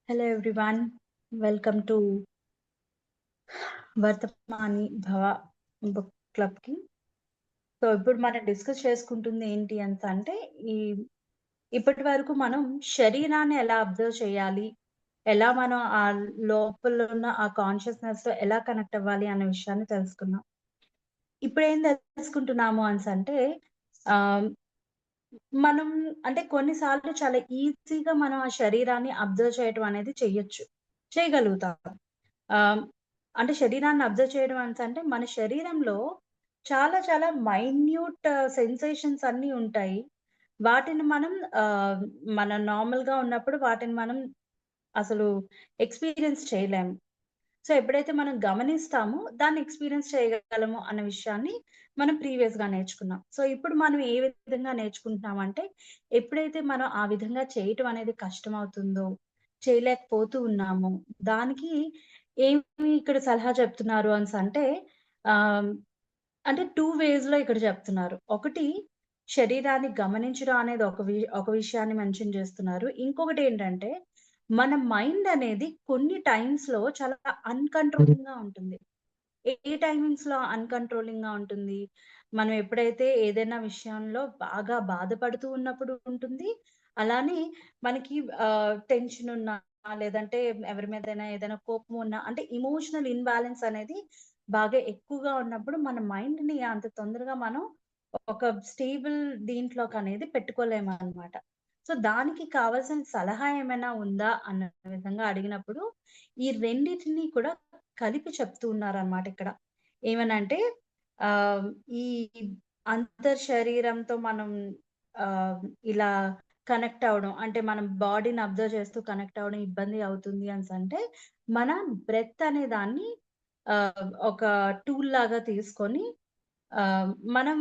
Hello everyone, welcome to వర్తమాని భవ book club కి. So ఇప్పుడు మనం డిస్కస్ చేసుకుంటుంది ఏంటి అంటే ఈ ఇప్పటి వరకు మనం శరీరాన్ని ఎలా అబ్జర్వ్ చేయాలి, ఎలా మనం ఆ లోపల ఉన్న ఆ కాన్షియస్నెస్ తో ఎలా కనెక్ట్ అవ్వాలి అనే విషయాన్ని తెలుసుకున్నాం. ఇప్పుడు ఏం తెలుసుకుంటున్నాము అంటే ఆ మనం అంటే కొన్నిసార్లు చాలా ఈజీగా మనం ఆ శరీరాన్ని అబ్జర్వ్ చేయటం అనేది చేయగలుగుతాం. ఆహ్, అంటే శరీరాన్ని అబ్జర్వ్ చేయడం అంటే మన శరీరంలో చాలా చాలా మైన్యూట్ సెన్సేషన్స్ అన్నీ ఉంటాయి. వాటిని మనం ఆహ్, మన నార్మల్‌గా ఉన్నప్పుడు వాటిని మనం అసలు ఎక్స్‌పీరియన్స్ చేయలేము. సో, ఎప్పుడైతే మనం గమనిస్తామో దాన్ని ఎక్స్‌పీరియన్స్ చేయగలము అన్న విషయాన్ని మనం ప్రీవియస్‌గా నేర్చుకున్నాం. సో, ఇప్పుడు మనం ఏ విధంగా నేర్చుకుంటున్నామంటే, ఎప్పుడైతే మనం ఆ విధంగా చేయటం అనేది కష్టమవుతుందో, చేయలేకపోతూ ఉన్నామో, దానికి ఏమి ఇక్కడ సలహా చెప్తున్నారు అంటే ఆహ్, అంటే 2 వేస్‌లో ఇక్కడ చెప్తున్నారు. ఒకటి శరీరాన్ని గమనించడం అనేది ఒక విషయాన్ని మెన్షన్ చేస్తున్నారు. ఇంకొకటేంటంటే, మన మైండ్ అనేది కొన్ని టైమ్స్‌లో చాలా అన్‌కంట్రోలింగ్‌గా ఉంటుంది. ఏ టైమింగ్స్‌లో అన్‌కంట్రోలింగ్‌గా ఉంటుంది? మనం ఎప్పుడైతే ఏదైనా విషయంలో బాగా బాధపడుతూ ఉన్నప్పుడు ఉంటుంది. అలానే మనకి టెన్షన్ ఉన్నా, లేదంటే ఎవరి మీదైనా ఏదైనా కోపం ఉన్నా అంటే ఎమోషనల్ ఇంబాలెన్స్ అనేది బాగా ఎక్కువగా ఉన్నప్పుడు మన మైండ్‌ని అంత తొందరగా మనం ఒక స్టేబుల్ దీంట్లోకనేది పెట్టుకోలేమనమాట. సో, దానికి కావాల్సిన సలహా ఏమైనా ఉందా అన్న విధంగా అడిగినప్పుడు, ఈ రెండిటిని కూడా కలిపి చెప్తూ ఉన్నారనమాట ఇక్కడ. ఏమనంటే ఆహ్, ఈ అంతర్శరీరంతో మనం ఆహ్, ఇలా కనెక్ట్ అవ్వడం అంటే మనం బాడీని అబ్జర్వ్ చేస్తూ కనెక్ట్ అవ్వడం ఇబ్బంది అవుతుంది అనేసంటే, మన బ్రెత్ అనే దాన్ని ఒక టూల్ లాగా తీసుకొని మనం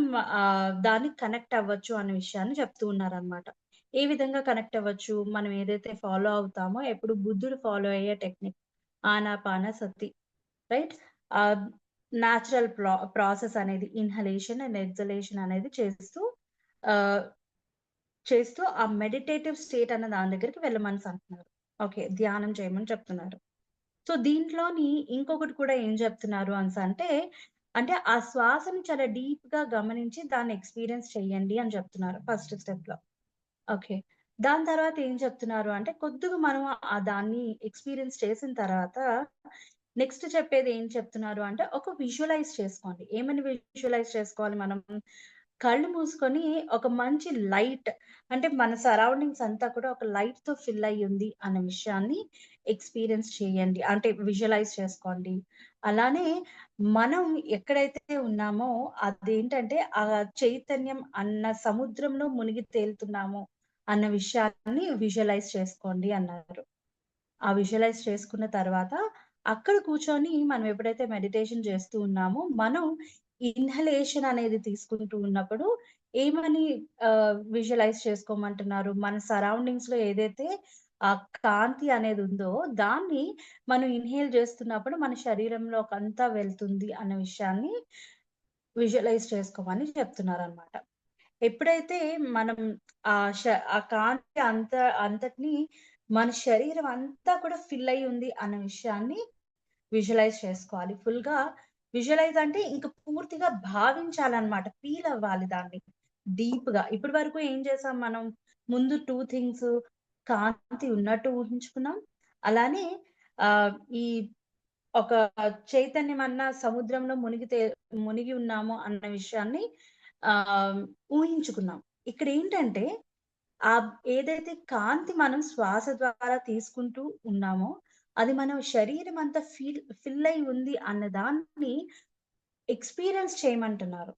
దాన్ని కనెక్ట్ అవ్వచ్చు అనే విషయాన్ని చెప్తూ ఉన్నారనమాట. ఏ విధంగా కనెక్ట్ అవ్వచ్చు? మనం ఏదైతే ఫాలో అవుతామో ఎప్పుడు బుద్ధుడు ఫాలో అయ్యే టెక్నిక్ ఆనాపానసతి. రైట్? ఆహ్, నేచురల్ ప్రాసెస్ అనేది ఇన్‌హలేషన్ అండ్ ఎక్సలేషన్ అనేది ఆహ్, చేస్తూ ఆ మెడిటేటివ్ స్టేట్ అన్న దాని దగ్గరికి వెళ్ళమనేసి అంటున్నారు. ఓకే. ధ్యానం చేయమని చెప్తున్నారు. సో, దీంట్లోని ఇంకొకటి కూడా ఏం చెప్తున్నారు అంటే ఆ శ్వాసని చాలా డీప్‌గా గమనించి దాన్ని ఎక్స్‌పీరియన్స్ చేయండి అని చెప్తున్నారు ఫస్ట్ స్టెప్‌లో. ఓకే. దాని తర్వాత ఏం చెప్తున్నారు అంటే కొద్దిగా మనం దాన్ని ఎక్స్‌పీరియన్స్ చేసిన తర్వాత నెక్స్ట్ చెప్పేది ఏం చెప్తున్నారు అంటే ఒక విజువలైజ్ చేసుకోండి. ఏమని విజువలైజ్ చేసుకోవాలి మనం? కళ్ళు మూసుకొని ఒక మంచి లైట్ అంటే మన సరౌండింగ్స్ అంతా కూడా ఒక లైట్‌తో ఫిల్ అయ్యుంది అన్న విషయాన్ని ఎక్స్‌పీరియన్స్ చేయండి. అంటే విజువలైజ్ చేసుకోండి. అలానే మనం ఎక్కడైతే ఉన్నామో అదేంటంటే ఆ చైతన్యం అన్న సముద్రంలో మునిగి తేలుతున్నాము అన్న విషయాన్ని విజువలైజ్ చేసుకోండి అన్నారు. ఆ విజువలైజ్ చేసుకున్న తర్వాత, అక్కడ కూర్చొని మనం ఎప్పుడైతే మెడిటేషన్ చేస్తూ ఉన్నామో, మనం ఇన్హలేషన్ అనేది తీసుకుంటూ ఉన్నప్పుడు ఏమని విజువలైజ్ చేసుకోమంటున్నారు? మన సరౌండింగ్స్‌లో ఏదైతే ఆ కాంతి అనేది ఉందో, దాన్ని మనం ఇన్‌హేల్ చేస్తున్నప్పుడు మన శరీరంలోకంతా వెళ్తుంది అన్న విషయాన్ని విజువలైజ్ చేసుకోమని చెప్తున్నారనమాట. ఎప్పుడైతే మనం ఆహ్, ష ఆ కాంతి అంతటిని మన శరీరం అంతా కూడా ఫిల్ అయ్యి ఉంది అన్న విషయాన్ని విజువలైజ్ చేసుకోవాలి. ఫుల్‌గా విజువలైజ్ అంటే ఇంక పూర్తిగా భావించాలన్నమాట. ఫీల్ అవ్వాలి దాన్ని డీప్‌గా. ఇప్పటి వరకు ఏం చేసాం మనం? ముందు 2 థింగ్స్ కాంతి ఉన్నట్టు ఊహించుకున్నాం. అలానే ఆహ్, ఈ ఒక చైతన్యమన్న సముద్రంలో మునిగి ఉన్నాము అన్న విషయాన్ని ఆహ్, ఊహించుకున్నాం. ఇక్కడేంటంటే ఏదైతే కాంతి మనం శ్వాస ద్వారా తీసుకుంటూ ఉన్నామో, అది మన శరీరం అంతా ఫిల్ అయ్యి ఉంది అన్న దాన్ని ఎక్స్‌పీరియన్స్ చేయమంటున్నారు.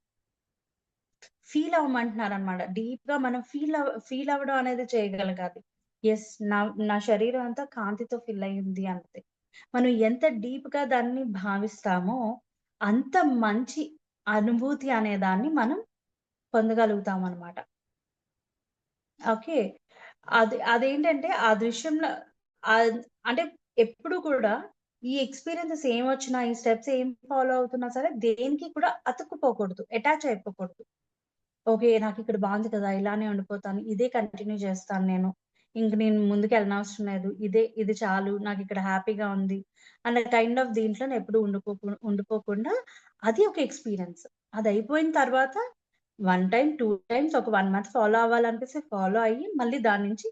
ఫీల్ అవ్వమంటున్నారనమాట. డీప్‌గా మనం ఫీల్ అవ్వడం అనేది చేయగలగాలి. యెస్. నా శరీరం అంతా కాంతితో ఫిల్ అయ్యింది అన్నది. మనం ఎంత డీప్‌గా దాన్ని భావిస్తామో, అంత మంచి అనుభూతి అనే దాన్ని మనం పొందగలుగుతామనమాట. ఓకే. అదేంటంటే ఆ దృశ్యంలో ఆహ్, అంటే ఎప్పుడు కూడా ఈ ఎక్స్‌పీరియన్సెస్ ఏమొచ్చినా, ఈ స్టెప్స్ ఏం ఫాలో అవుతున్నా సరే దేనికి కూడా అతుక్కుపోకూడదు. అటాచ్ అయిపోకూడదు. ఓకే. నాకిక్కడ బావుంది కదా! ఇలానే ఉండిపోతాను. ఇదే కంటిన్యూ చేస్తాను నేను. ఇంక నేను ముందుకెళ్ళనవసరం లేదు. ఇది చాలు. నాకిక్కడ హ్యాపీగా ఉంది. అన్న కైండ్ ఆఫ్ దీంట్లో నేనెప్పుడు ఉండిపోకుండా అది ఒక ఎక్స్‌పీరియన్స్. అదయిపోయిన తర్వాత 1 టైమ్, 2 టైమ్స్ ఒక 1 మంత్ ఫాలో అవ్వాలనిపిస్తే ఫాలో అయ్యి, మళ్ళీ దాని నుంచి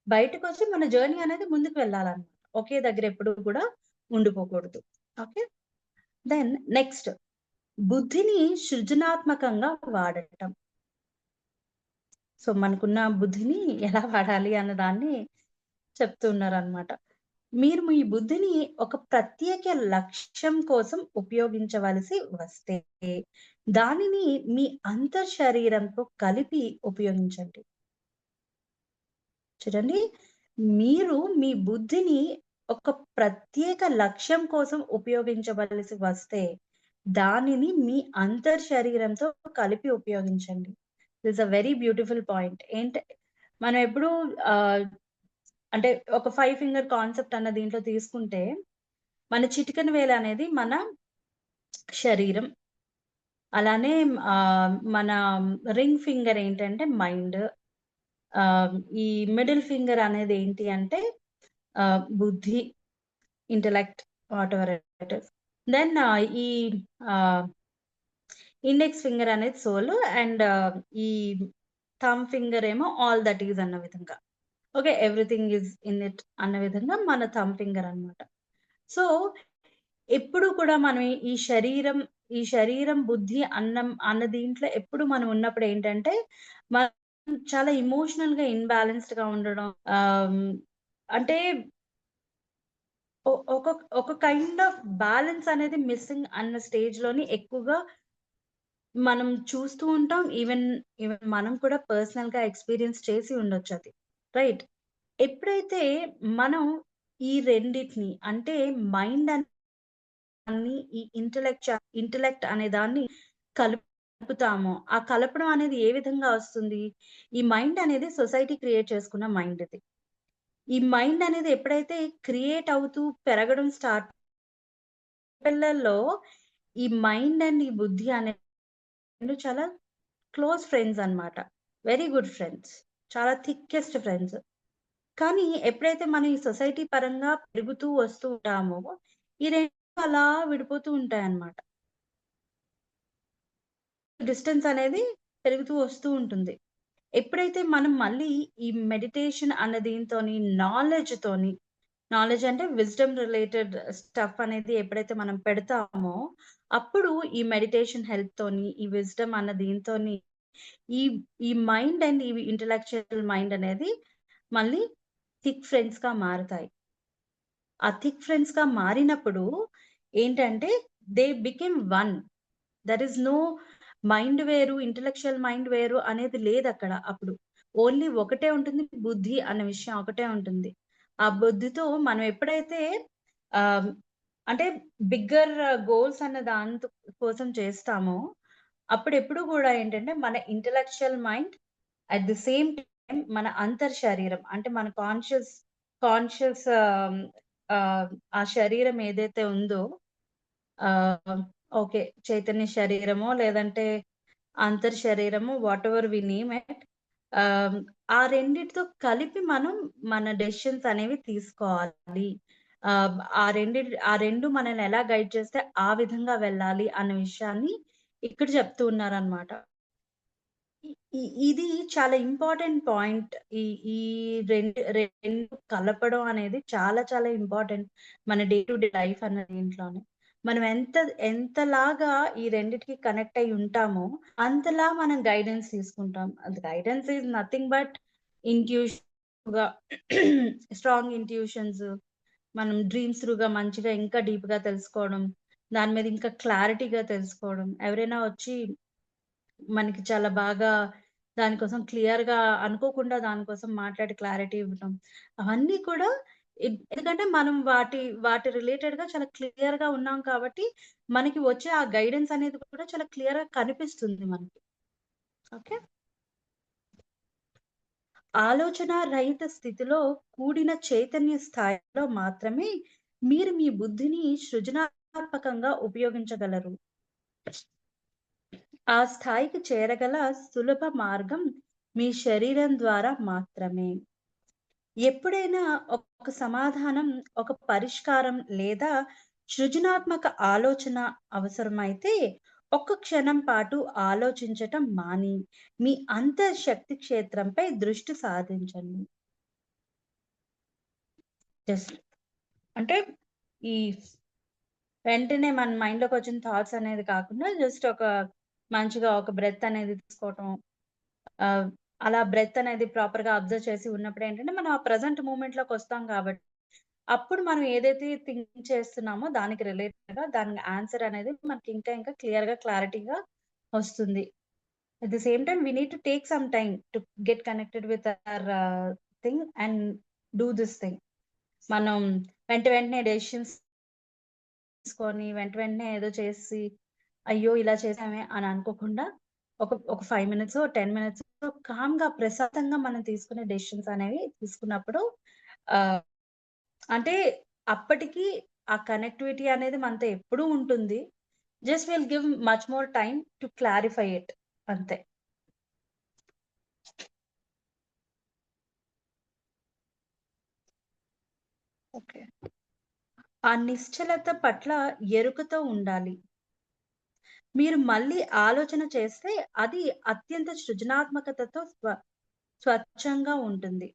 బయటకొచ్చి మన జర్నీ అనేది ముందుకు వెళ్ళాలన్నమాట. ఒకే దగ్గర ఎప్పుడు కూడా ఉండిపోకూడదు. ఓకే. దెన్ నెక్స్ట్ బుద్ధిని సృజనాత్మకంగా వాడటం. సో, మనకున్న బుద్ధిని ఎలా వాడాలి అన్న దాన్ని చెప్తున్నారనమాట. మీరు మీ బుద్ధిని ఒక ప్రత్యేక లక్ష్యం కోసం ఉపయోగించవలసి వస్తే, దానిని మీ అంతర్శరీరంతో కలిపి ఉపయోగించండి. చూడండి, మీరు మీ బుద్ధిని ఒక ప్రత్యేక లక్ష్యం కోసం ఉపయోగించవలసి వస్తే, దానిని మీ అంతర్శరీరంతో కలిపి ఉపయోగించండి. This a very beautiful point. మనం ఎప్పుడూ ఆహ్, అంటే ఒక 5 ఫింగర్ కాన్సెప్ట్ అన్న దీంట్లో తీసుకుంటే, మన చిటికెన వేలనేది మన శరీరం. అలానే మన రింగ్ ఫింగర్ ఏంటంటే మైండ్. ఆహ్, ఈ మిడిల్ ఫింగర్ అనేది ఏంటి అంటే బుద్ధి, intellect whatever it is. Then ఈ ఆహ్, ఇండెక్స్ ఫింగర్ అనేది సోల్ అండ్ ఈ థంబ్ ఫింగర్ ఏమో ఆల్ దట్ ఈస్ అన్న విధంగా. Okay. Everything is in it అన్న విధంగా మన థంబ్ ఫింగర్ అన్నమాట. సో, ఎప్పుడు కూడా మనం ఈ శరీరం, బుద్ధి అన్న దీంట్లో ఎప్పుడు మనం ఉన్నప్పుడు ఏంటంటే, మనం చాలా ఎమోషనల్‌గా ఇన్‌బాలెన్స్డ్‌గా ఉండడం. అంటే ఒక కైండ్ ఆఫ్ బాలన్స్ అనేది మిస్సింగ్ అన్న స్టేజ్‌లోని ఎక్కువగా మనం చూస్తూ ఉంటాం. ఈవెన్ మనం కూడా పర్సనల్‌గా ఎక్స్‌పీరియన్స్ చేసి ఉండొచ్చది. రైట్? ఎప్పుడైతే మనం ఈ రెండిటిని అంటే మైండ్ అన్ని ఈ ఇంటెలెక్ట్ అనే దాన్ని కలుపుతామో, ఆ కలపడం అనేది ఏ విధంగా వస్తుంది? ఈ మైండ్ అనేది సొసైటీ క్రియేట్ చేసుకున్న మైండ్ ఇది. ఈ మైండ్ అనేది ఎప్పుడైతే క్రియేట్ అవుతూ పెరగడం స్టార్ట్ పిల్లల్లో ఈ మైండ్ అండ్ ఈ బుద్ధి అనే 2 చాలా క్లోజ్ ఫ్రెండ్స్ అన్నమాట. Very good friends. చాలా థిక్కెస్ట్ ఫ్రెండ్స్. కానీ ఎప్పుడైతే మనం ఈ సొసైటీ పరంగా పెరుగుతూ వస్తూ ఉంటామో, ఈ 2 అలా విడిపోతూ ఉంటాయన్నమాట. డిస్టెన్స్ అనేది పెరుగుతూ వస్తూ ఉంటుంది. ఎప్పుడైతే మనం మళ్ళీ ఈ మెడిటేషన్ అన్న దీనితోని, నాలెడ్జ్ అంటే విజ్డమ్ రిలేటెడ్ స్టఫ్ అనేది ఎప్పుడైతే మనం పెడతామో, అప్పుడు ఈ మెడిటేషన్ హెల్ప్‌తోని, ఈ విజ్డమ్ అన్న దీనితోని ఈ ఈ మైండ్ అండ్ ఈ ఇంటెలెక్చువల్ మైండ్ అనేది మళ్ళీ థిక్ ఫ్రెండ్స్‌గా మారుతాయి. ఆ థిక్ ఫ్రెండ్స్‌గా మారినప్పుడు ఏంటంటే they became one. There is no mind వేరు, ఇంటెలెక్చువల్ మైండ్ వేరు అనేది లేదక్కడ అప్పుడు. ఓన్లీ ఒకటే ఉంటుంది. బుద్ధి అన్న విషయం ఒకటే ఉంటుంది. ఆ బుద్ధితో మనం ఎప్పుడైతే ఆహ్, అంటే బిగ్గర్ గోల్స్ అన్న కోసం చేస్తామో, అప్పుడెప్పుడు గూడా ఏంటంటే మన intellectual mind at the same time మన అంతర్శరీరం అంటే మన కాన్షియస్ ఆ శరీరం ఏదైతే ఉందో ఆహ్, ఓకే. చైతన్య శరీరమో లేదంటే అంతర్శరీరము వాటెవర్ వి నేమ్ ఇట్. ఆహ్, ఆ రెండిటితో కలిపి మనం మన డెసిషన్స్ అనేవి తీసుకోవాలి. ఆహ్, ఆ 2 మనల్ని ఎలా గైడ్ చేస్తే ఆ విధంగా వెళ్ళాలి అన్న విషయాన్ని ఇక్కడ చెప్తూ ఉన్నారనమాట. ఇ ఇ ఇది చాలా ఇంపార్టెంట్ పాయింట్. ఈ ఈ 2 కలపడం అనేది చాలా చాలా ఇంపార్టెంట్. మన డే టు డే లైఫ్ అన్న దీంట్లోనే. మనం ఎంతలాగా ఈ రెండిటికి కనెక్ట్ అయ్యి ఉంటామో, అంతలా మనం గైడెన్స్ తీసుకుంటాం. అది గైడెన్స్ ఈస్ నథింగ్ బట్ ఇంట్యూషన్‌గా స్ట్రాంగ్ ఇంట్యూషన్స్, మనం డ్రీమ్స్ త్రూగా మంచిగా ఇంకా డీప్‌గా తెలుసుకోవడం. దాని మీద ఇంకా క్లారిటీగా తెలుసుకోవడం. ఎవరైనా వచ్చి మనకి చాలా బాగా దానికోసం క్లియర్‌గా అనుకోకుండా దానికోసం మాట్లాడి క్లారిటీ ఇవ్వటం. అవన్నీ కూడా ఎందుకంటే మనం వాటి రిలేటెడ్‌గా చాలా క్లియర్‌గా ఉన్నాం కాబట్టి, మనకి వచ్చే ఆ గైడెన్స్ అనేది కూడా చాలా క్లియర్‌గా కనిపిస్తుంది మనకి. ఓకే. ఆలోచన రహిత స్థితిలో కూడిన చైతన్య స్థాయిలో మాత్రమే మీరు మీ బుద్ధిని సృజనాత్మకంగా ఉపయోగించగలరు. ఆ స్థాయికి చేరగల సులభ మార్గం మీ శరీరం ద్వారా మాత్రమే. ఎప్పుడైనా ఒక సమాధానం, ఒక పరిష్కారం లేదా సృజనాత్మక ఆలోచన అవసరమైతే, ఒక్క క్షణం పాటు ఆలోచించటం మాని, మీ అంతర్శక్తి క్షేత్రంపై దృష్టి సాధించండి. జస్ట్ అంటే ఈ వెంటనే మన మైండ్‌లోకొచ్చిన థాట్స్ అనేది కాకుండా జస్ట్ మంచిగా ఒక బ్రెత్ అనేది తీసుకోవటం. ఆహ్, అలా బ్రెత్ అనేది ప్రాపర్‌గా అబ్జర్వ్ చేసి ఉన్నప్పుడేంటంటే, మనం ఆ ప్రెజెంట్ మూమెంట్‌లోకొస్తాం కాబట్టి, అప్పుడు మనం ఏదైతే థింక్ చేస్తున్నామో దానికి రిలేటెడ్‌గా దాని ఆన్సర్ అనేది మనకి ఇంకా క్లియర్‌గా, క్లారిటీగా వస్తుంది. At the same time we need to take some time to get connected with our thing and do this thing. మనం వెంటనే డెసిషన్స్ తీసుకొని వెంటనే ఏదో చేసి, అయ్యో! ఇలా చేసామే అని అనుకోకుండా ఒక 5 మినిట్సో, 10 మినిట్సో కామ్‌గా ప్రశాంతంగా మనం తీసుకునే డెసిషన్స్ అనేవి తీసుకున్నప్పుడు ఆహ్, అంటే అప్పటికి ఆ కనెక్టివిటీ అనేది మనతో ఎప్పుడూ ఉంటుంది. Just will give much more time to clarify it అంతే. ఓకే. ఆ నిశ్చలత పట్ల ఎరుకతో ఉండాలి. మీరు మళ్ళీ ఆలోచన చేస్తే అది అత్యంత సృజనాత్మకతతో స్వచ్ఛంగా ఉంటుంది.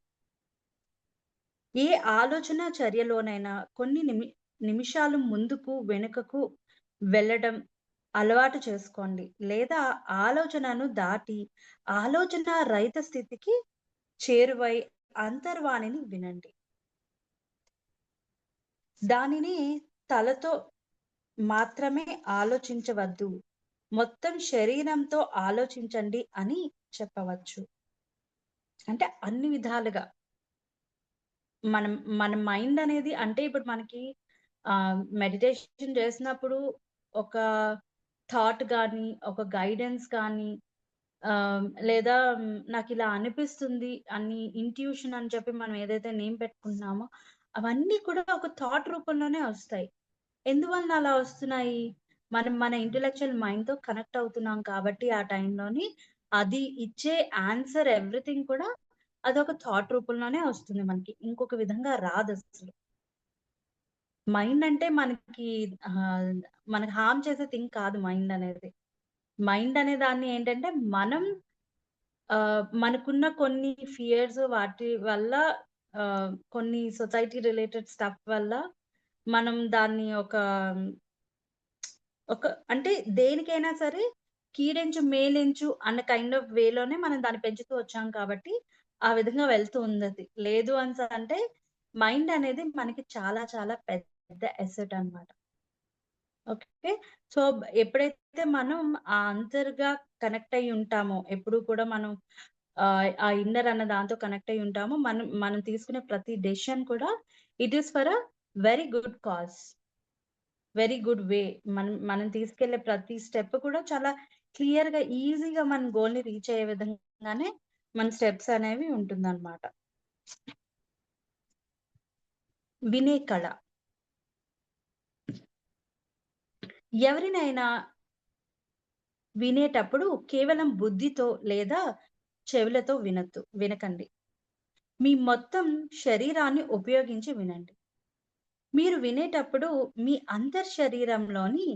ఏ ఆలోచన చర్యలోనైనా కొన్ని నిమిషాలు ముందుకు, వెనుకకు వెళ్ళడం అలవాటు చేసుకోండి. లేదా ఆలోచనను దాటి ఆలోచన రహిత స్థితికి చేరువై అంతర్వాణిని వినండి. దానిని తలతో మాత్రమే ఆలోచించవద్దు. మొత్తం శరీరంతో ఆలోచించండి అని చెప్పవచ్చు. అంటే అన్ని విధాలుగా మనం మన మైండ్ అనేది అంటే ఇప్పుడు మనకి మెడిటేషన్ చేసినప్పుడు ఒక థాట్ గాని, ఒక గైడెన్స్ గాని లేదా నాకిలా అనిపిస్తుంది అని ఇంట్యూషన్ అని చెప్పి మనం ఏదైతే నేమ్ పెట్టుకుంటున్నామో, అవన్నీ కూడా ఒక థాట్ రూపంలోనే ఒస్తాయి. ఎందువలన అలా వస్తున్నాయి? మనం మన ఇంటలెక్చువల్ మైండ్‌తో కనెక్ట్ అవుతున్నాం కాబట్టి ఆ టైంలోని అది ఇచ్చే ఆన్సర్ ఎవ్రీథింగ్ కూడా అదొక థాట్ రూపంలోనే వస్తుంది మనకి. ఇంకొక విధంగా రాదసలు. మైండ్ అంటే ఆహ్, మనకి హార్మ్ చేసే థింగ్ కాదు మైండ్ అనేది. మైండ్ అనే దాన్ని ఏంటంటే మనం మనకున్న కొన్ని ఫియర్స్ వాటి వల్ల కొన్ని సొసైటీ రిలేటెడ్ స్టఫ్ వల్ల మనం దాన్ని ఒక అంటే దేనికైనా సరే కీడెంచు, మేలెంచు అన్న కైండ్ ఆఫ్ వేలోనే మనం దాన్ని పెంచుతూ వచ్చాం కాబట్టి, ఆ విధంగా వెళ్తూ ఉందది. లేదు అంటే మైండ్ అనేది మనకి చాలా చాలా పెద్ద అసెట్ అన్నమాట. ఓకే. సో, ఎప్పుడైతే మనం ఆ అంతర్‌గా కనెక్ట్ అయ్యి ఉంటామో, ఎప్పుడు కూడా మనం ఆ ఇన్నర్ అన్న దాంతో కనెక్ట్ అయ్యి ఉంటామో, మనం మనం తీసుకునే ప్రతి డెసిషన్ కూడా it is for a very good cause. Very good way. మనం తీసుకెళ్ళే ప్రతి స్టెప్ కూడా చాలా క్లియర్‌గా, ఈజీగా మన గోల్‌ని రీచ్ అయ్యే విధంగానే మన స్టెప్స్ అనేవి ఉంటుందన్నమాట. వినే కళ. ఎవరినైనా వినేటప్పుడు కేవలం బుద్ధితో లేదా చెవులతో వినకండి. మీ మొత్తం శరీరాన్ని ఉపయోగించి వినండి. మీరు వినేటప్పుడు మీ అంతర్శరీరంలోని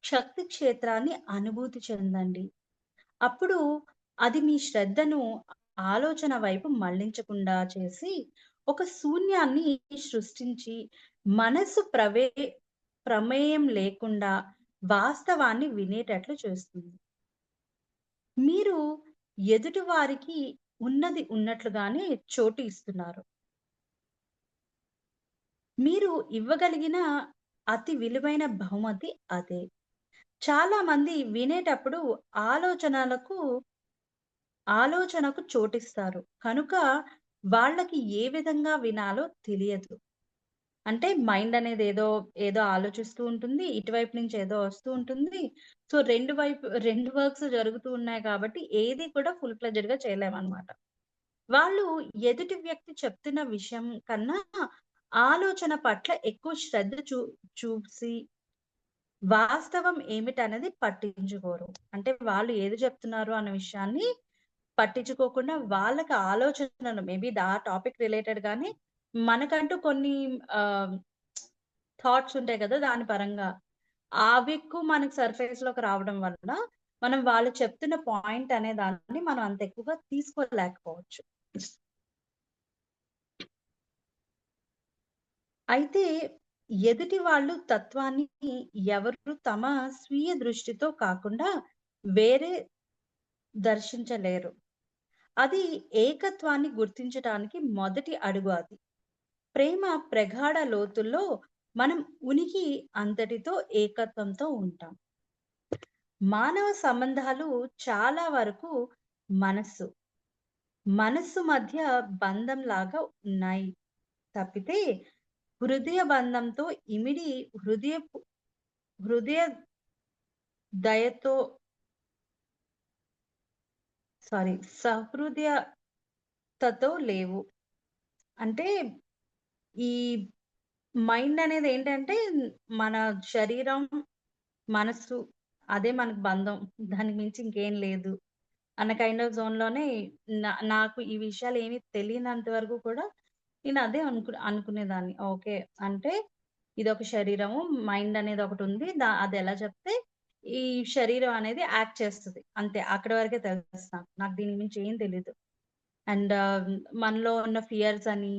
శక్తి క్షేత్రాన్ని అనుభూతి చెందండి. అప్పుడు అది మీ శ్రద్ధను ఆలోచన వైపు మళ్లించకుండా చేసి, ఒక శూన్యాన్ని సృష్టించి, మనసు ప్రమేయం లేకుండా వాస్తవాన్ని వినేటట్లు చేస్తుంది. మీరు ఎదుటి వారికి ఉన్నది ఉన్నట్లుగానే చోటు ఇస్తున్నారు. మీరు ఇవ్వగలిగిన అతి విలువైన బహుమతి అదే. చాలా మంది వినేటప్పుడు ఆలోచనలకు ఆలోచనకు చోటిస్తారు. కనుక వాళ్ళకి ఏ విధంగా వినాలో తెలియదు. అంటే మైండ్ అనేది ఏదో ఆలోచిస్తూ ఉంటుంది. ఇటువైపు నుంచి ఏదో వస్తూ ఉంటుంది. సో, 2 వర్క్స్ జరుగుతూ ఉన్నాయి కాబట్టి ఏది కూడా ఫుల్ ఫ్లెడ్జెడ్‌గా చేయలేమనమాట. వాళ్ళు ఎదుటి వ్యక్తి చెప్తున్న విషయం కన్నా ఆలోచన పట్ల ఎక్కువ శ్రద్ధ చూసి వాస్తవం ఏమిటనేది పట్టించుకోరు. అంటే వాళ్ళు ఏది చెప్తున్నారు అన్న విషయాన్ని పట్టించుకోకుండా వాళ్ళకి ఆలోచనలు మేబీ టాపిక్ రిలేటెడ్ గానే మనకంటూ కొన్ని ఆహ్, థాట్స్ ఉంటాయి కదా! దాని పరంగా. అవి ఎక్కువ మనకి సర్ఫేస్‌లోకి రావడం వల్ల, మనం వాళ్ళు చెప్తున్న పాయింట్ అనే దాన్ని మనం అంత ఎక్కువగా తీసుకోలేకపోవచ్చు. అయితే ఎదుటి వాళ్ళు తత్వాన్ని ఎవరు తమ స్వీయ దృష్టితో కాకుండా వేరే దర్శించలేరు. అది ఏకత్వాన్ని గుర్తించటానికి మొదటి అడుగు అది. ప్రేమ ప్రగాఢ లోతుల్లో మనం ఉనికి అంతటితో ఏకత్వంతో ఉంటాం. మానవ సంబంధాలు చాలా వరకు మనస్సు, మనస్సు మధ్య బంధంలాగా ఉన్నాయి తప్పితే, హృదయ బంధంతో ఇమిడి హృదయపు హృదయ దయతో సహృదయతతో లేవు. అంటే ఈ మైండ్ అనేదేంటంటే మన శరీరం, మనస్సు అదే మనకు బంధం. దానికి మించి ఇంకేం లేదు అన్న కైండ్ ఆఫ్ జోన్‌లోనే నాకు ఈ విషయాలేమి తెలియనంత వరకు కూడా నేను అదే అనుకునేదాన్ని. ఓకే. అంటే ఇదొక శరీరము, మైండ్ అనేది ఒకటుంది. అదెలా చెప్తే ఈ శరీరం అనేది యాక్ట్ చేస్తది. అంతే. అక్కడి వరకే తెలుసు నాకు. నాకు దీనికి మించి ఏం తెలీదు. అండ్ మనలో ఉన్న ఫియర్స్ అని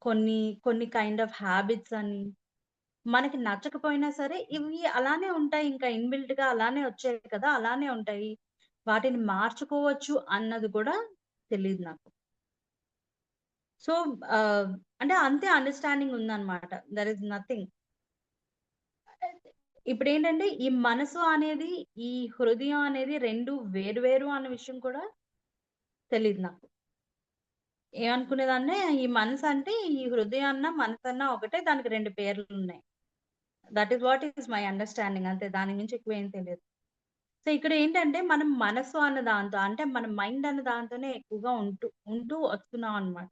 కొన్ని కొన్ని కైండ్ ఆఫ్ హాబిట్స్ అని మనకి నచ్చకపోయినా సరే ఇవి అలానే ఉంటాయి. ఇంకా ఇన్‌బిల్ట్‌గా అలానే వచ్చాయి కదా! అలానే ఉంటాయి. వాటిని మార్చుకోవచ్చు అన్నది కూడా తెలీదు నాకు. సో, ఆహ్, అంటే అంతే అండర్‌స్టాండింగ్ ఉందన్నమాట. There is nothing. ఇప్పుడేంటంటే ఈ మనసు అనేది, ఈ హృదయం అనేది 2 వేరు వేరు అన్న విషయం కూడా తెలీదు నాకు. ఏమనుకునేదాన్నే ఈ మనసంటే ఈ హృదయాన్న, మనసన్న ఒకటే దానికి 2 పేర్లున్నాయి. That is what is my understanding అంతే. దానికి మించి ఎక్కువేం తెలీదు. సో, ఇక్కడేంటంటే మనం మనసు అన్న దాంతో అంటే మన మైండ్ అన్న దాంతోనే ఎక్కువగా ఉంటూ వస్తున్నామనమాట.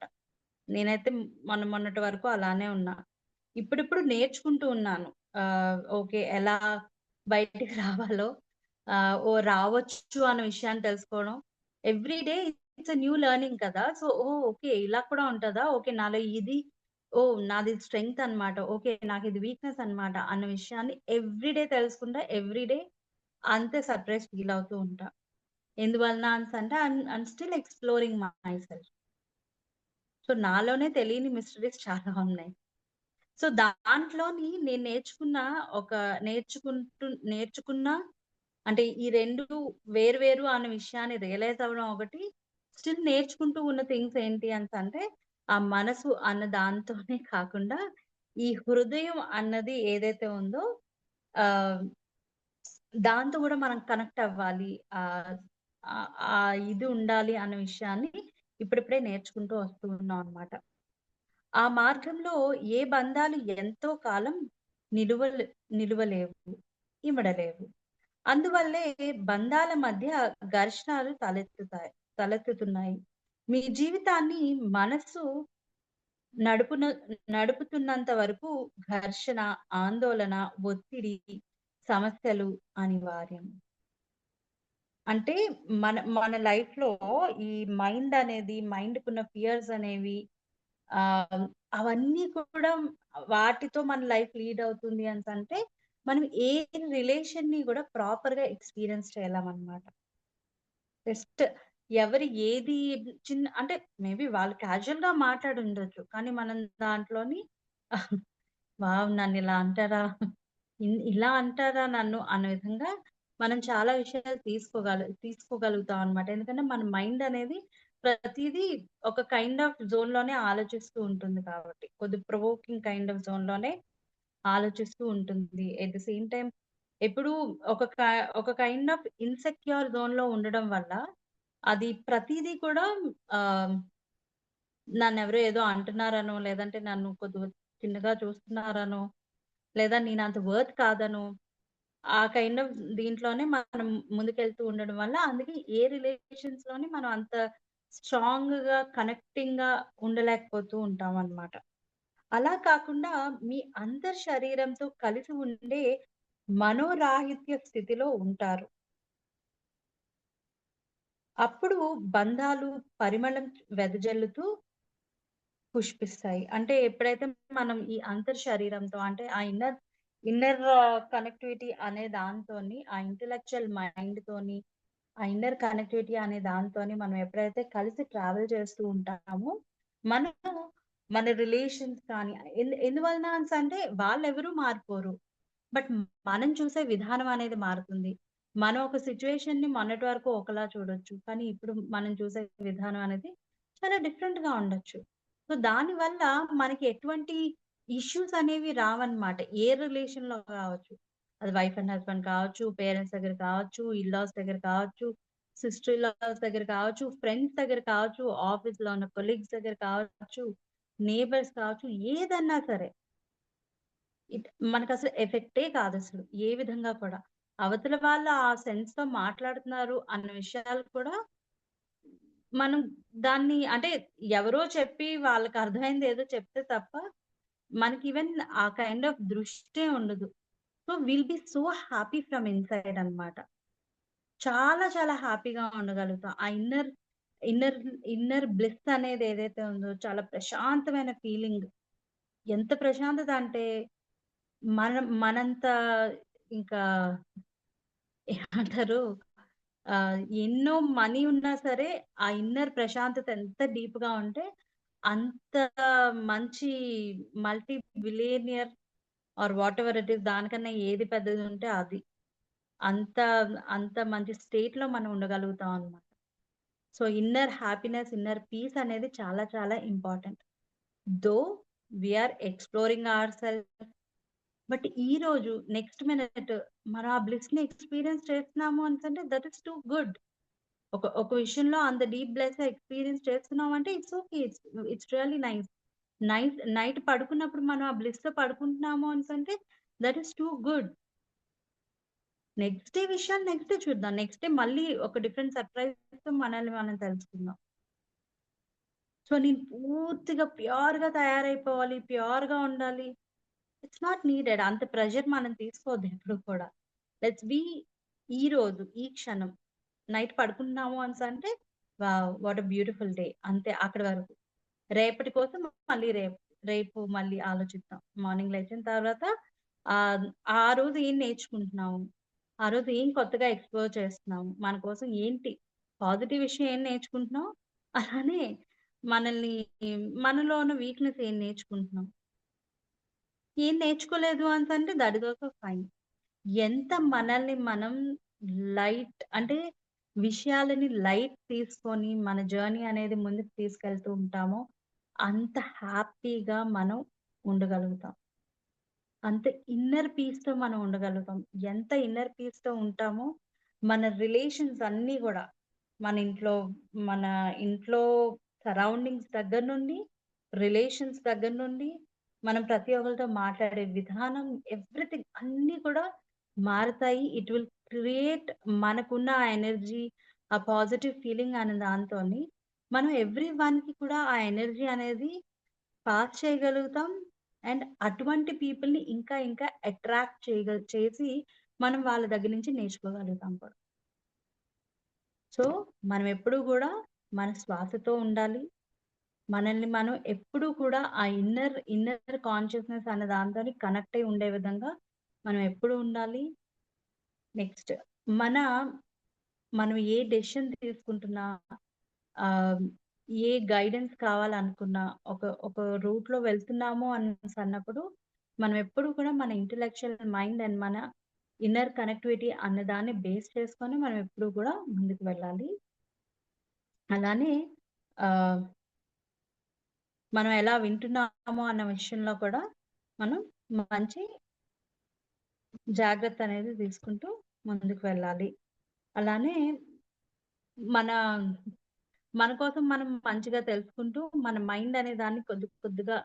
నేనైతే మొన్నటి వరకు అలానే ఉన్నా. ఇప్పుడిప్పుడు నేర్చుకుంటూ ఉన్నాను. ఓకే. ఎలా బయటికి రావాలో రావచ్చు అన్న విషయాన్ని తెలుసుకోవడం. Every day it's a new learning కదా! So, okay. ఇలా కూడా ఉంటదా? ఓకే. నాలో ఇది నాది స్ట్రెంగ్త్ అన్నమాట. ఓకే. నాకిది వీక్‌నెస్ అన్నమాట అన్న విషయాన్ని ఎవ్రీ డే తెలుసుకుంటా. ఎవ్రీ డే అంతే సర్ప్రైజ్ ఫీల్ అవుతూ ఉంటా. ఎందువలన అనేసంటే I'm still exploring myself. So, నాలోనే తెలియని మిస్టరీస్ చాలా ఉన్నాయి. సో, దాంట్లోని నేను నేర్చుకున్న ఒక నేర్చుకున్న అంటే ఈ 2 వేరు వేరు అన్న విషయాన్ని రియలైజ్ అవ్వడం ఒకటి. స్టిల్ నేర్చుకుంటూ ఉన్న థింగ్స్ ఏంటి అనేసంటే, ఆ మనసు అన్న దాంతోనే కాకుండా, ఈ హృదయం అన్నది ఏదైతే ఉందో ఆహ్, దాంతో గూడా మనం కనెక్ట్ అవ్వాలి. ఆహ్, ఆహ్, ఆ ఇది ఉండాలి అన్న విషయాన్ని ఇప్పుడిప్పుడే నేర్చుకుంటూ వస్తూ ఉన్నాం అన్నమాట. ఆ మార్గంలో ఏ బంధాలు ఎంతో కాలం నిలువలే నిలువలేవు, ఇమడలేవు. అందువల్లే బంధాల మధ్య ఘర్షణలు తలెత్తుతున్నాయి. మీ జీవితాన్ని మనస్సు నడుపున నడుపుతున్నంత వరకు ఘర్షణ, ఆందోళన, ఒత్తిడి, సమస్యలు అనివార్యం. అంటే మన లైఫ్‌లో ఈ మైండ్‌కున్న ఫియర్స్ అనేవి ఆహ్, అవన్నీ కూడా వాటితో మన లైఫ్ లీడ్ అవుతుంది అనేసంటే, మనం ఏ రిలేషన్‌ని గూడా ప్రాపర్‌గా ఎక్స్‌పీరియన్స్ చేయలేమనమాట. జస్ట్ ఎవరు ఏది అంటే మేబీ వాళ్ళు క్యాజుయల్‌గా మాట్లాడుండొచ్చు. కానీ మనం దాంట్లోని వావ్! నన్నిలా అంటారా? ఇలా అంటారా నన్ను అన్న విధంగా మనం చాలా విషయాలు తీసుకోగలుగుతాం అన్నమాట. ఎందుకంటే మన మైండ్ అనేది ప్రతీదీ ఒక కైండ్ ఆఫ్ జోన్‌లోనే ఆలోచిస్తూ ఉంటుంది కాబట్టి. కొద్ది ప్రొవోకింగ్ కైండ్ ఆఫ్ జోన్‌లోనే ఆలోచిస్తూ ఉంటుంది. ఎట్ ద సేమ్ టైమ్ ఎప్పుడూ ఒక క ఒక కైండ్ ఆఫ్ ఇన్‌సెక్యూర్ జోన్‌లో ఉండడం వల్ల అది ప్రతీదీ కూడా ఆహ్, నన్నెవరో ఏదో అంటున్నారనో, లేదంటే నన్ను కొద్దిగా చిన్నగా చూస్తున్నారనో, లేదా నేనంత వర్త్ కాదనో, ఆ కైండ్ ఆఫ్ దీంట్లోనే మనం ముందుకెళ్తూ ఉండడం వల్ల అందుకే ఏ రిలేషన్స్‌లోని మనం అంత స్ట్రాంగ్‌గా, కనెక్టింగ్‌గా ఉండలేకపోతూ ఉంటామనమాట. అలా కాకుండా మీ శరీరంతో కలిసి ఉండే మనోరాహిత్య స్థితిలో ఉంటారు. అప్పుడు బంధాలు పరిమళం వెదజల్లుతూ పుష్పిస్తాయి. అంటే ఎప్పుడైతే మనం ఈ శరీరంతో అంటే ఆ ఇన్నర్ కనెక్టివిటీ అనే దాంతోని, ఆ ఇంటలెక్చువల్ మైండ్‌తోని, ఆ ఇన్నర్ కనెక్టివిటీ అనే దాంతోని మనం ఎప్పుడైతే కలిసి ట్రావెల్ చేస్తూ ఉంటామో, మనము మన రిలేషన్స్ కానీ ఎందువలన అంటే వాళ్ళెవరు మారిపోరు. బట్ మనం చూసే విధానం అనేది మారుతుంది. మనం ఒక సిట్యుయేషన్‌ని మొన్నటి వరకు ఒకలా చూడొచ్చు. కానీ ఇప్పుడు మనం చూసే విధానం అనేది చాలా డిఫరెంట్‌గా ఉండొచ్చు. సో, దానివల్ల మనకి ఎటువంటి ఇష్యూస్ అనేవి రావన్నమాట. ఏ రిలేషన్‌లో కావచ్చు. అది వైఫ్ అండ్ హస్బాండ్ కావచ్చు, పేరెంట్స్ దగ్గర కావచ్చు, ఇన్‌లాస్ దగ్గర కావచ్చు, సిస్టర్ ఇన్‌లాస్ దగ్గర కావచ్చు, ఫ్రెండ్స్ దగ్గర కావచ్చు, ఆఫీస్‌లో ఉన్న కొలీగ్స్ దగ్గర కావచ్చు, నేబర్స్ కావచ్చు, ఏదన్నా సరే. మనకసలు ఎఫెక్టే కాదసలు. ఏ విధంగా కూడా. అవతల వాళ్ళు ఆ సెన్స్‌తో మాట్లాడుతున్నారు అన్న విషయాలు కూడా మనం దాన్ని అంటే ఎవరో చెప్పి వాళ్ళకి అర్థమైంది ఏదో చెప్తే తప్ప, మనకి ఈవెన్ ఆ కైండ్ ఆఫ్ దృష్టే ఉండదు. So, will be so happy from inside అన్నమాట. చాలా చాలా హ్యాపీగా ఉండగలుగుతాం. ఆ ఇన్నర్ ఇన్నర్ బ్లిస్ అనేది ఏదైతే ఉందో చాలా ప్రశాంతమైన ఫీలింగ్. ఎంత ప్రశాంతత అంటే మనంత ఇంకా ఏమంటారు ఎన్నో మనీ ఉన్నా సరే, ఆ ఇన్నర్ ప్రశాంతత ఎంత డీప్‌గా ఉంటే, అంత మంచి multi billionaire or whatever it is దానికన్నా ఏది పెద్దదుంటే అది. అంత అంత మంచి స్టేట్‌లో మనం ఉండగలుగుతాం అన్నమాట. So, inner happiness, inner peace అనేది చాలా చాలా important. Though we are exploring ourself but ఈరోజు నెక్స్ట్ మినిట్ మనం ఆ బ్లిస్‌ని ఎక్స్‌పీరియన్స్ చేస్తున్నాము అనేసంటే దట్ ఈస్ టూ గుడ్. ఒక విషయంలో అంత డీప్ బ్లెస్ ఎక్స్‌పీరియన్స్ చేస్తున్నామంటే it's okay. It's really nice. Night పడుకున్నప్పుడు మనం ఆ బ్లిస్‌లో పడుకుంటున్నాము అనేసంటే దట్ ఈస్ టూ గుడ్. నెక్స్ట్ డే విషయాలు నెక్స్ట్ డే చూద్దాం. నెక్స్ట్ డే మళ్ళీ ఒక డిఫరెంట్ సర్ప్రైజ్‌తో మనల్ని మనం తెలుసుకుందాం. సో, నేను పూర్తిగా ప్యూర్‌గా తయారైపోవాలి, ప్యూర్‌గా ఉండాలి. It's not needed. అంత ప్రెషర్ మనం తీసుకోవద్దు ఎప్పుడు కూడా. లెట్స్ బి ఈరోజు, ఈ క్షణం. నైట్ పడుకుంటున్నాము అనేసంటే wow! What a beautiful day. అంతే అక్కడి వరకు. రేపటి కోసం మళ్ళీ రేపు మళ్ళీ ఆలోచిద్దాం. మార్నింగ్ లేచిన తర్వాత ఆ రోజు ఏం నేర్చుకుంటున్నాము? ఆ రోజు ఏం కొత్తగా ఎక్స్‌ప్లోర్ చేస్తున్నాము? మన కోసం ఏంటి పాజిటివ్ విషయం ఏం నేర్చుకుంటున్నాం? అలానే మనల్ని మనలో ఉన్న వీక్‌నెస్ ఏం నేర్చుకుంటున్నాం? ఏం నేర్చుకోలేదు అనేసంటే దట్ ఈస్ ఆల్సో ఫైన్. ఎంత మనల్ని మనం అంటే విషయాలని లైట్ తీసుకొని మన జర్నీ అనేది ముందుకు తీసుకెళ్తూ ఉంటామో, అంత హ్యాపీగా మనం ఉండగలుగుతాం. అంత ఇన్నర్ పీస్‌తో మనం ఉండగలుగుతాం. ఎంత ఇన్నర్ పీస్‌తో ఉంటామో, మన రిలేషన్స్ అన్నీ గూడా మన ఇంట్లో సరౌండింగ్స్ దగ్గర నుండి, రిలేషన్స్ దగ్గర నుండి, మనం ప్రతి ఒక్కళ్ళతో మాట్లాడే విధానం ఎవ్రీథింగ్ అన్నీ కూడా మారతాయి. ఇట్ విల్ క్రియేట్ మనకున్న ఆ ఎనర్జీ, ఆ పాజిటివ్ ఫీలింగ్ అనే దాంతోని మనం ఎవ్రీ వన్‌కి కూడా ఆ ఎనర్జీ అనేది పాస్ చేయగలుగుతాం. అండ్ అటువంటి పీపుల్‌ని ఇంకా ఇంకా అట్రాక్ట్ చేసి మనం వాళ్ళ దగ్గర నుంచి నేర్చుకోగలుగుతాం కూడా. సో, మనం ఎప్పుడూ గూడా మన శ్వాసతో ఉండాలి. మనల్ని మనం ఎప్పుడూ కూడా ఆ ఇన్నర్ కాన్షియస్‌నెస్ అనే దాంతోని కనెక్ట్ అయ్యి ఉండే విధంగా మనం ఎప్పుడు ఉండాలి. నెక్స్ట్ మన మనం ఏ డెసిషన్ తీసుకుంటున్నా ఆహ్, ఏ గైడెన్స్ కావాలనుకున్నా, ఒక రూట్‌లో వెళ్తున్నాము అన్నప్పుడు, మనం ఎప్పుడు కూడా మన ఇంటలెక్చువల్ మైండ్ అండ్ మన ఇన్నర్ కనెక్టివిటీ అన్న దాన్ని బేస్ చేసుకొని మనం ఎప్పుడు కూడా ముందుకు వెళ్ళాలి. అలానే ఆహ్, మనం ఎలా వింటున్నామో అన్న విషయంలో కూడా మనం మంచి జాగ్రత్త అనేది తీసుకుంటూ ముందుకు వెళ్ళాలి. అలానే మన మన కోసం మనం మంచిగా తెలుసుకుంటూ, మన మైండ్ అనే దాన్ని కొద్ది కొద్దిగా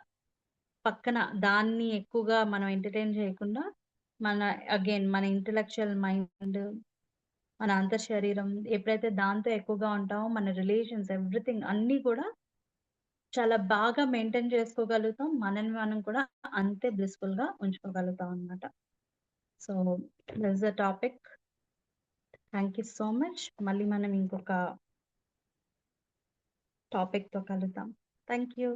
పక్కన దాన్ని ఎక్కువగా మనం ఎంటర్‌టైన్ చేయకుండా, మన మన ఇంటలెక్చువల్ మైండ్, మన శరీరం ఎప్పుడైతే దాంతో ఎక్కువగా ఉంటామో, మన రిలేషన్స్ ఎవ్రీథింగ్ అన్నీ కూడా చాలా బాగా మెయింటైన్ చేసుకోగలుగుతాం. మనల్ని మనం కూడా అంతే బ్లిస్‌ఫుల్‌గా ఉంచుకోగలుగుతాం అన్నమాట. So, this the topic. Thank you so much. మళ్ళీ మనం ఇంకొక టాపిక్‌తో కలుద్దాం. Thank you.